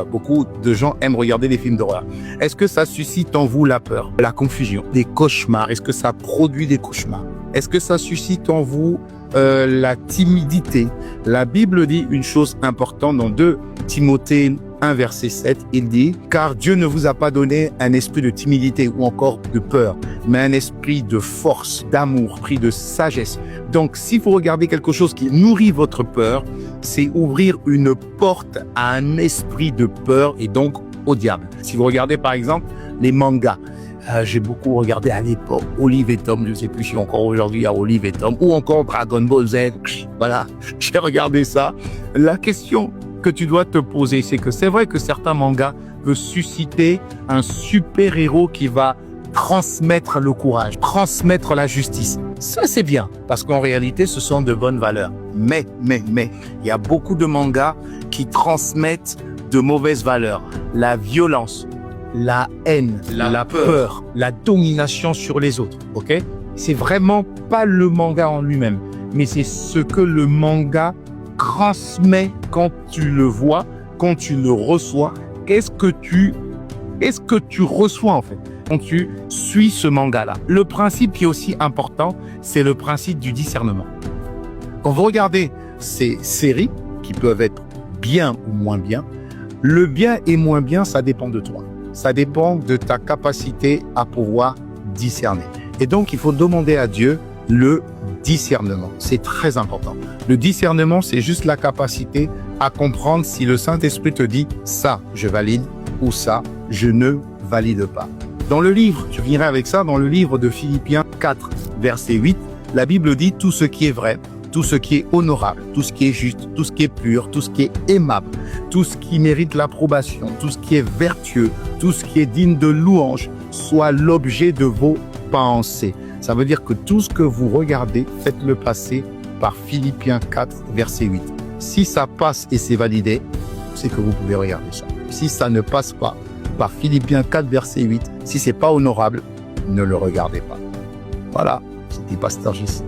Beaucoup de gens aiment regarder des films d'horreur. Est-ce que ça suscite en vous la peur, la confusion, des cauchemars? Est-ce que ça produit des cauchemars? Est-ce que ça suscite en vous la timidité? La Bible dit une chose importante dans 2 Timothée 1, verset 7. Il dit « Car Dieu ne vous a pas donné un esprit de timidité ou encore de peur, mais un esprit de force, d'amour, pris de sagesse. » Donc, si vous regardez quelque chose qui nourrit votre peur, c'est ouvrir une porte à un esprit de peur et donc au diable. Si vous regardez par exemple les mangas, j'ai beaucoup regardé à l'époque Olive et Tom, je ne sais plus si encore aujourd'hui il y a Olive et Tom, ou encore Dragon Ball Z. Voilà, j'ai regardé ça. La question que tu dois te poser, c'est que c'est vrai que certains mangas peuvent susciter un super-héros qui va transmettre le courage, transmettre la justice. Ça, c'est bien, parce qu'en réalité, ce sont de bonnes valeurs. Mais, il y a beaucoup de mangas qui transmettent de mauvaises valeurs. La violence, la haine, la peur, la domination sur les autres, ok? C'est vraiment pas le manga en lui-même, mais c'est ce que le manga transmet quand tu le vois, quand tu le reçois. Qu'est-ce que tu reçois en fait quand tu suis ce manga-là? Le principe qui est aussi important, c'est le principe du discernement. Quand vous regardez ces séries, qui peuvent être bien ou moins bien, le bien et moins bien, ça dépend de toi. Ça dépend de ta capacité à pouvoir discerner. Et donc, il faut demander à Dieu le discernement. C'est très important. Le discernement, c'est juste la capacité à comprendre si le Saint-Esprit te dit « ça, je valide » ou « ça, je ne valide pas ». Dans le livre, je finirai avec ça, dans le livre de Philippiens 4, verset 8, la Bible dit « tout ce qui est vrai, tout ce qui est honorable, tout ce qui est juste, tout ce qui est pur, tout ce qui est aimable, tout ce qui mérite l'approbation, tout ce qui est vertueux, tout ce qui est digne de louange, soit l'objet de vos pensées. » Ça veut dire que tout ce que vous regardez, faites-le passer par Philippiens 4, verset 8. Si ça passe et c'est validé, c'est que vous pouvez regarder ça. Si ça ne passe pas par Philippiens 4, verset 8, si c'est pas honorable, ne le regardez pas. Voilà, c'était Pasteur Gis.